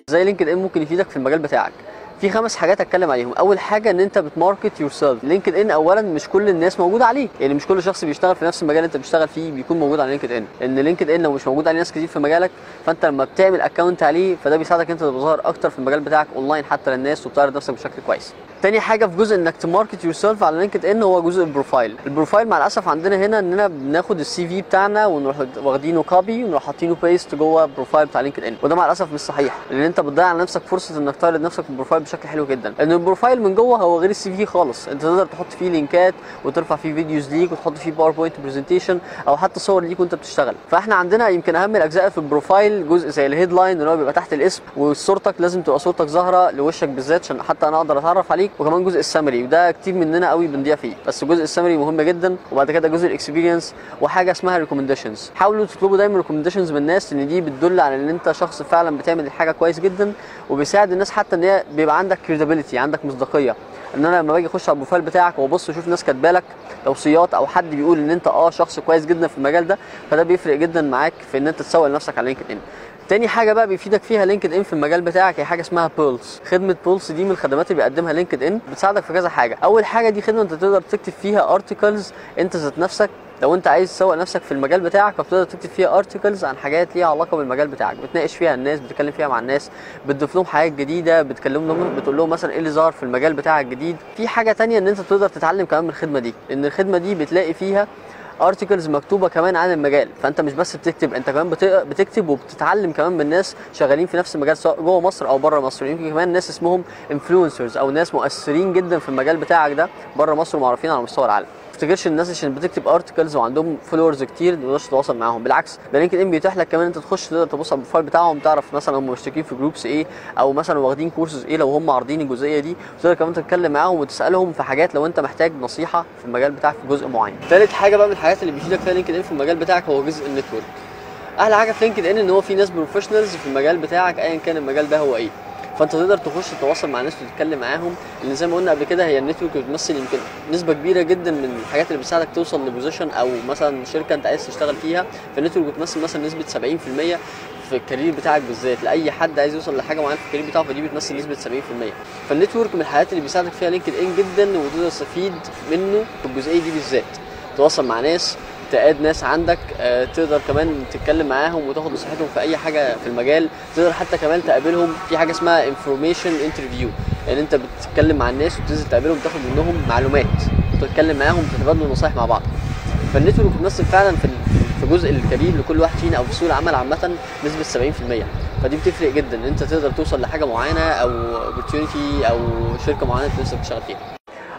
زي لينكد ان ممكن يفيدك في المجال بتاعك. في 5 حاجات اتكلم عليهم. اول حاجه ان انت بتماركت يور سيلف. لينكد ان اولا مش كل الناس موجوده عليه، يعني مش كل شخص بيشتغل في نفس المجال اللي انت بتشتغل فيه بيكون موجود على لينكد ان. ان لينكد ان لو مش موجود عليه ناس كتير في مجالك، فانت لما بتعمل اكونت عليه فده بيساعدك انت تظهر اكتر في المجال بتاعك اونلاين حتى للناس وبتعرض نفسك بشكل كويس. تاني حاجه في جزء انك تماركت يور سيلف على لينكد ان هو جزء البروفايل. البروفايل مع الاسف عندنا هنا اننا بناخد السي في بتاعنا ونروح واخدينه كوبي ونروح حاطينه بيست جوه البروفايل بتاع لينكد ان، وده مع الاسف مش صحيح، لان انت بتضيع على نفسك فرصه انك تعرض نفسك في البروفايل بشكل حلو جدا. ان البروفايل من جوه هو غير السي في خالص، انت تقدر تحط فيه لينكات وترفع فيه فيديوز ليك وتحط فيه باوربوينت برزنتيشن او حتى صور ليك وانت بتشتغل. فاحنا عندنا يمكن اهم الاجزاء في البروفايل جزء زي الهيدلاين اللي هو بيبقى تحت الاسم، وصورتك لازم تبقى صورتك ظاهره لوشك بالذات عشان حتى انا اقدر اتعرف عليك، وكمان جزء السمري وده كتير مننا قوي بنضيع فيه، بس جزء السمري مهم جدا. وبعد كده جزء الاكسبيرينس وحاجه اسمها ريكومنديشنز. حاولوا تطلبوا دايما ريكومنديشنز من الناس، لان دي بتدل على ان انت شخص فعلا بتعمل الحاجه كويس جدا، وبيساعد الناس حتى ان هي بيبقى عندك كريديبيليتي، عندك مصداقيه. ان انا لما باجي اخش على البروفايل بتاعك وابص واشوف ناس كاتبه لك توصيات او حد بيقول ان انت شخص كويس جدا في المجال ده، فده بيفرق جدا معاك في ان انت تسوق لنفسك على لينكد ان. تاني حاجه بقى بيفيدك فيها لينكد ان في المجال بتاعك هي حاجه اسمها بولس. خدمه بولس دي من الخدمات اللي بيقدمها لينكد ان، بتساعدك في كذا حاجه. اول حاجه دي خدمه انت تقدر تكتب فيها ارتكلز انت ذات نفسك، لو انت عايز تسوق نفسك في المجال بتاعك فبتقدر تكتب فيها ارتكلز عن حاجات ليها علاقه بالمجال بتاعك، بتناقش فيها الناس، بتتكلم فيها مع الناس، بتضيف لهم حاجات جديده، بتقول لهم مثلا ايه اللي ظهر في المجال بتاعك جديد. في حاجه تانية ان انت تقدر تتعلم كمان من الخدمه دي، لان الخدمه دي بتلاقي فيها ارتكلز مكتوبه كمان عن المجال، فانت مش بس بتكتب، انت كمان بتكتب وبتتعلم كمان من ناس شغالين في نفس المجال سواء جوه مصر او بره مصر. يمكن كمان ناس اسمهم انفلونسرز او ناس مؤثرين جدا في المجال بتاعك ده بره مصر ومعروفين على مستوى العالم. ما تفتكرش الناس عشان بتكتب ارتكلز وعندهم فولورز كتير ما تقدرش تتواصل معاهم، بالعكس ده لينكد ان بيتيح لك كمان انت تخش تقدر تبص على البروفايل بتاعهم، تعرف مثلا هم مشتركين في جروبس ايه او مثلا واخدين كورسز ايه لو هم عارضين الجزئيه دي، وتقدر كمان تتكلم معاهم وتسالهم في حاجات لو انت محتاج نصيحه في المجال بتاعك في جزء معين. ثالث حاجه بقى من الحاجات اللي بيفيدك فيها لينكد ان في المجال بتاعك هو جزء النتورك. احلى حاجه في لينكد ان هو في ناس بروفيشنالز في المجال بتاعك ايا كان المجال ده هو ايه، فانت تقدر تخش تتواصل مع ناس وتتكلم معاهم، لان زي ما قلنا قبل كده هي النتورك بتمثل يمكن نسبه كبيره جدا من الحاجات اللي بتساعدك توصل لبوزيشن او مثلا شركه انت عايز تشتغل فيها. فالنتورك بتمثل مثلا نسبه 70% في الكارير بتاعك بالذات، لاي حد عايز يوصل لحاجه معينه في الكارير بتاعه فدي بتمثل نسبه 70%. فالنتورك من الحاجات اللي بيساعدك فيها لينكد ان جدا، وتقدر تستفيد منه في الجزئيه دي بالذات، تتواصل مع ناس، تقاد ناس عندك، تقدر كمان تتكلم معاهم وتاخد نصيحتهم في اي حاجه في المجال، تقدر حتى كمان تقابلهم في حاجه اسمها انفورميشن انترفيو، يعني انت بتتكلم مع الناس وتنزل تقابلهم تاخد منهم معلومات وتتكلم معاهم وتتبادلوا نصايح مع بعض. فالنتورك بتمثل فعلا في جزء الكارير لكل واحد فينا او في سوق العمل عامه نسبه 70%، فدي بتفرق جدا ان انت تقدر توصل لحاجه معينه او اوبورتيونيتي او شركه معينه انت نفسك تشتغل فيها.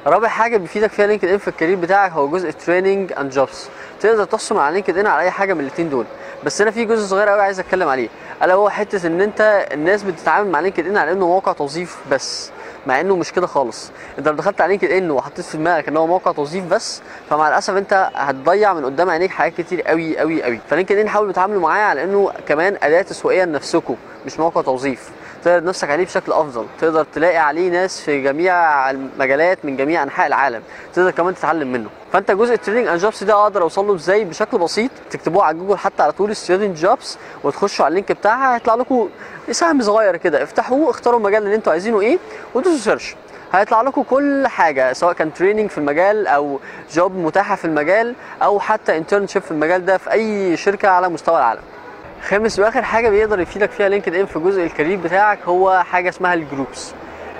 رابع حاجه بيفيدك فيها لينكد ان في الكارير بتاعك هو جزء تريننج اند جوبز. تقدر تحصل على لينكد ان على اي حاجه من الاثنين دول، بس انا في جزء صغير قوي عايز اتكلم عليه، الا هو حته ان انت الناس بتتعامل مع لينكد ان على انه موقع توظيف بس، مع انه مش كده خالص. انت لو دخلت على لينكد ان وحطيت في دماغك ان هو موقع توظيف بس، فمع الاسف انت هتضيع من قدام عينيك حاجات كتير قوي قوي قوي. فلينكد ان حاولوا تتعاملوا معاه على انه كمان اداه تسويقيه لنفسكم مش موقع توظيف، تقدر نفسك عليه بشكل افضل، تقدر تلاقي عليه ناس في جميع المجالات من جميع انحاء العالم، تقدر كمان تتعلم منه. فانت جزء التريننج اند جوبس ده اقدر اوصل له ازاي؟ بشكل بسيط تكتبوه على جوجل حتى على طول ستودنت جوبس وتخشوا على اللينك بتاعها، هيطلع لكم سهم صغير كده، افتحوه اختاروا المجال اللي انتوا عايزينه ايه ودوسوا سيرش، هيطلع لكم كل حاجه سواء كان تريننج في المجال او جوب متاحه في المجال او حتى انترنشيب في المجال ده في اي شركه على مستوى العالم. خامس واخر حاجه بيقدر يفيدك فيها لينكد ان في جزء الكارير بتاعك هو حاجه اسمها الجروبس.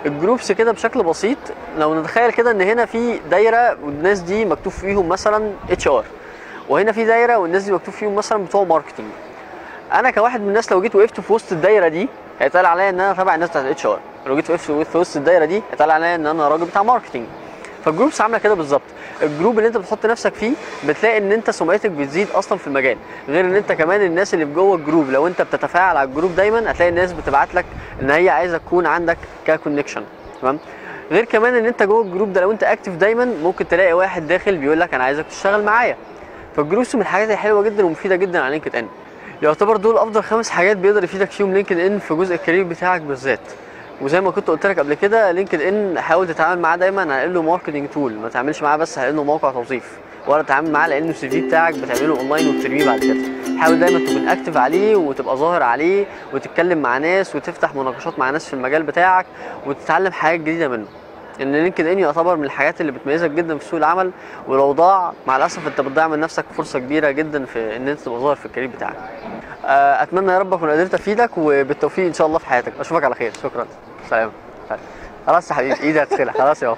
الجروبس كده بشكل بسيط لو نتخيل كده ان هنا في دايره والناس دي مكتوب فيهم مثلا اتش ار، وهنا في دايره والناس دي مكتوب فيهم مثلا بتوع ماركتنج. انا كواحد من الناس لو جيت وقفت في وسط الدايره دي هيتقال عليا ان انا تبع الناس بتاعت الاتش ار، لو جيت وقفت في وسط الدايره دي هيتقال عليا ان انا راجل بتاع ماركتنج. فالجروبس عامله كده بالظبط، الجروب اللي انت بتحط نفسك فيه بتلاقي ان انت سمعتك بتزيد اصلا في المجال، غير ان انت كمان الناس اللي في جوه الجروب لو انت بتتفاعل على الجروب دايما هتلاقي الناس بتبعت لك ان هي عايزه تكون عندك ككونكشن، تمام؟ غير كمان ان انت جوه الجروب ده لو انت اكتف دايما ممكن تلاقي واحد داخل بيقول لك انا عايزك تشتغل معايا. فالجروبس من الحاجات الحلوه جدا ومفيده جدا على لينكد ان. يعتبر دول افضل 5 حاجات بيقدر يفيدك فيهم لينكد ان في جزء الكارير بتاعك بالذات. وزي ما كنت قلت لك قبل كده لينكد ان حاول تتعامل معاه دايما على انه ماركتنج تول، ما تعملش معاه بس على انه موقع توظيف، ولا تتعامل معاه لانه السي في بتاعك بتعمله اونلاين وبترميه بعد كده. حاول دايما تكون اكتف عليه وتبقى ظاهر عليه وتتكلم مع ناس وتفتح مناقشات مع ناس في المجال بتاعك وتتعلم حاجات جديده منه. ان لينكد ان يعتبر من الحاجات اللي بتميزك جدا في سوق العمل، ولو ضاع مع الاسف انت بتضيع من نفسك فرصه كبيره جدا في ان انت تبقى ظاهر في الكارير بتاعك. اتمنى يا رب اكون قدرت افيدك، وبالتوفيق ان شاء الله في حياتك. اشوفك على خير. شكرا. سلام. خلاص يا حبيبي، ايدي هتخلع خلاص يا